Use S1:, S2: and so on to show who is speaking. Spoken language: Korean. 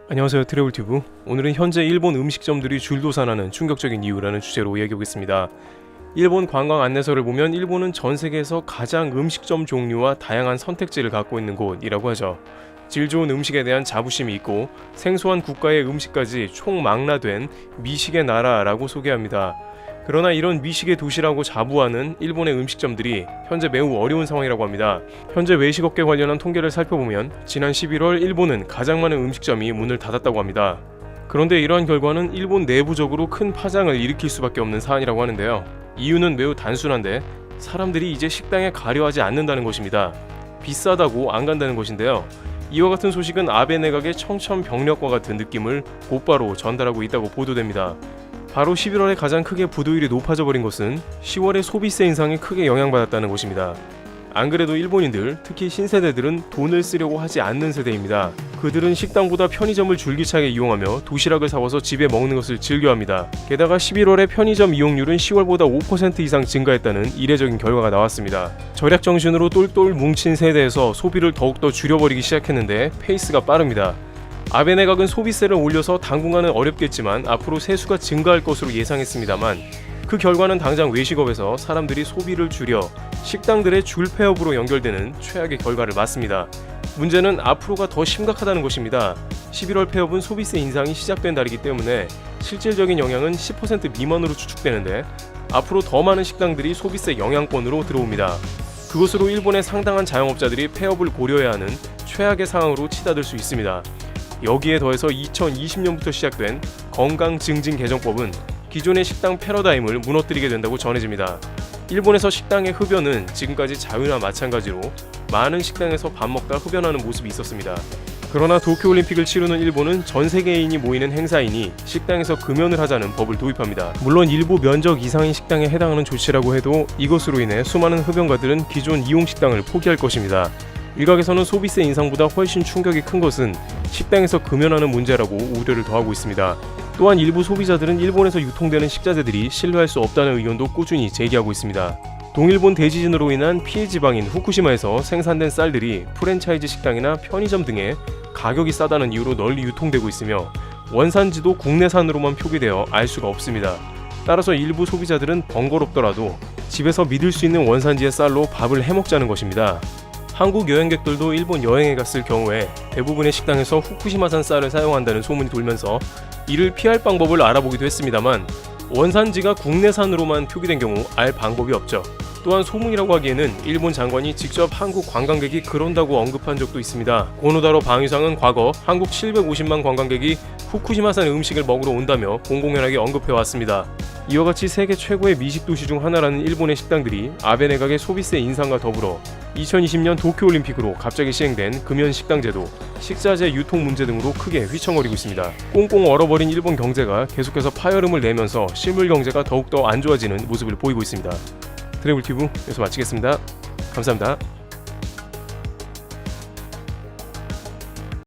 S1: 안녕하세요, 트래블튜브. 오늘은 현재 일본 음식점들이 줄도산하는 충격적인 이유라는 주제로 이야기해보겠습니다. 일본 관광 안내서를 보면 일본은 전 세계에서 가장 음식점 종류와 다양한 선택지를 갖고 있는 곳이라고 하죠. 질 좋은 음식에 대한 자부심이 있고 생소한 국가의 음식까지 총망라된 미식의 나라라고 소개합니다. 그러나 이런 미식의 도시라고 자부하는 일본의 음식점들이 현재 매우 어려운 상황이라고 합니다. 현재 외식업계 관련한 통계를 살펴보면 지난 11월 일본은 가장 많은 음식점이 문을 닫았다고 합니다. 그런데 이러한 결과는 일본 내부적으로 큰 파장을 일으킬 수밖에 없는 사안이라고 하는데요. 이유는 매우 단순한데 사람들이 이제 식당에 가려하지 않는다는 것입니다. 비싸다고 안 간다는 것인데요. 이와 같은 소식은 아베 내각의 청천벽력과 같은 느낌을 곧바로 전달하고 있다고 보도됩니다. 바로 11월에 가장 크게 부도율이 높아져 버린 것은 10월에 소비세 인상이 크게 영향받았다는 것입니다. 안 그래도 일본인들, 특히 신세대들은 돈을 쓰려고 하지 않는 세대입니다. 그들은 식당보다 편의점을 줄기차게 이용하며 도시락을 사와서 집에 먹는 것을 즐겨합니다. 게다가 11월에 편의점 이용률은 10월보다 5% 이상 증가했다는 이례적인 결과가 나왔습니다. 절약 정신으로 똘똘 뭉친 세대에서 소비를 더욱더 줄여버리기 시작했는데 페이스가 빠릅니다. 아베 내각은 소비세를 올려서 당분간은 어렵겠지만 앞으로 세수가 증가할 것으로 예상했습니다만 그 결과는 당장 외식업에서 사람들이 소비를 줄여 식당들의 줄 폐업으로 연결되는 최악의 결과를 맞습니다. 문제는 앞으로가 더 심각하다는 것입니다. 11월 폐업은 소비세 인상이 시작된 달이기 때문에 실질적인 영향은 10% 미만으로 추측되는데 앞으로 더 많은 식당들이 소비세 영향권으로 들어옵니다. 그것으로 일본의 상당한 자영업자들이 폐업을 고려해야 하는 최악의 상황으로 치닫을 수 있습니다. 여기에 더해서 2020년부터 시작된 건강증진개정법은 기존의 식당 패러다임을 무너뜨리게 된다고 전해집니다. 일본에서 식당의 흡연은 지금까지 자유나 마찬가지로 많은 식당에서 밥 먹다 흡연하는 모습이 있었습니다. 그러나 도쿄올림픽을 치르는 일본은 전 세계인이 모이는 행사이니 식당에서 금연을 하자는 법을 도입합니다. 물론 일부 면적 이상인 식당에 해당하는 조치라고 해도 이것으로 인해 수많은 흡연가들은 기존 이용식당을 포기할 것입니다. 일각에서는 소비세 인상보다 훨씬 충격이 큰 것은 식당에서 금연하는 문제라고 우려를 더하고 있습니다. 또한 일부 소비자들은 일본에서 유통되는 식자재들이 신뢰할 수 없다는 의견도 꾸준히 제기하고 있습니다. 동일본 대지진으로 인한 피해 지방인 후쿠시마에서 생산된 쌀들이 프랜차이즈 식당이나 편의점 등에 가격이 싸다는 이유로 널리 유통되고 있으며 원산지도 국내산으로만 표기되어 알 수가 없습니다. 따라서 일부 소비자들은 번거롭더라도 집에서 믿을 수 있는 원산지의 쌀로 밥을 해먹자는 것입니다. 한국 여행객들도 일본 여행에 갔을 경우에 대부분의 식당에서 후쿠시마산 쌀을 사용한다는 소문이 돌면서 이를 피할 방법을 알아보기도 했습니다만 원산지가 국내산으로만 표기된 경우 알 방법이 없죠. 또한 소문이라고 하기에는 일본 장관이 직접 한국 관광객이 그런다고 언급한 적도 있습니다. 고노다로 방위상은 과거 한국 750만 관광객이 후쿠시마산 음식을 먹으러 온다며 공공연하게 언급해왔습니다. 이와 같이 세계 최고의 미식 도시 중 하나라는 일본의 식당들이 아베 내각의 소비세 인상과 더불어 2020년 도쿄올림픽으로 갑자기 시행된 금연 식당제도, 식자재 유통 문제 등으로 크게 휘청거리고 있습니다. 꽁꽁 얼어버린 일본 경제가 계속해서 파열음을 내면서 실물 경제가 더욱더 안 좋아지는 모습을 보이고 있습니다. 트래블튜브 여기서 마치겠습니다. 감사합니다.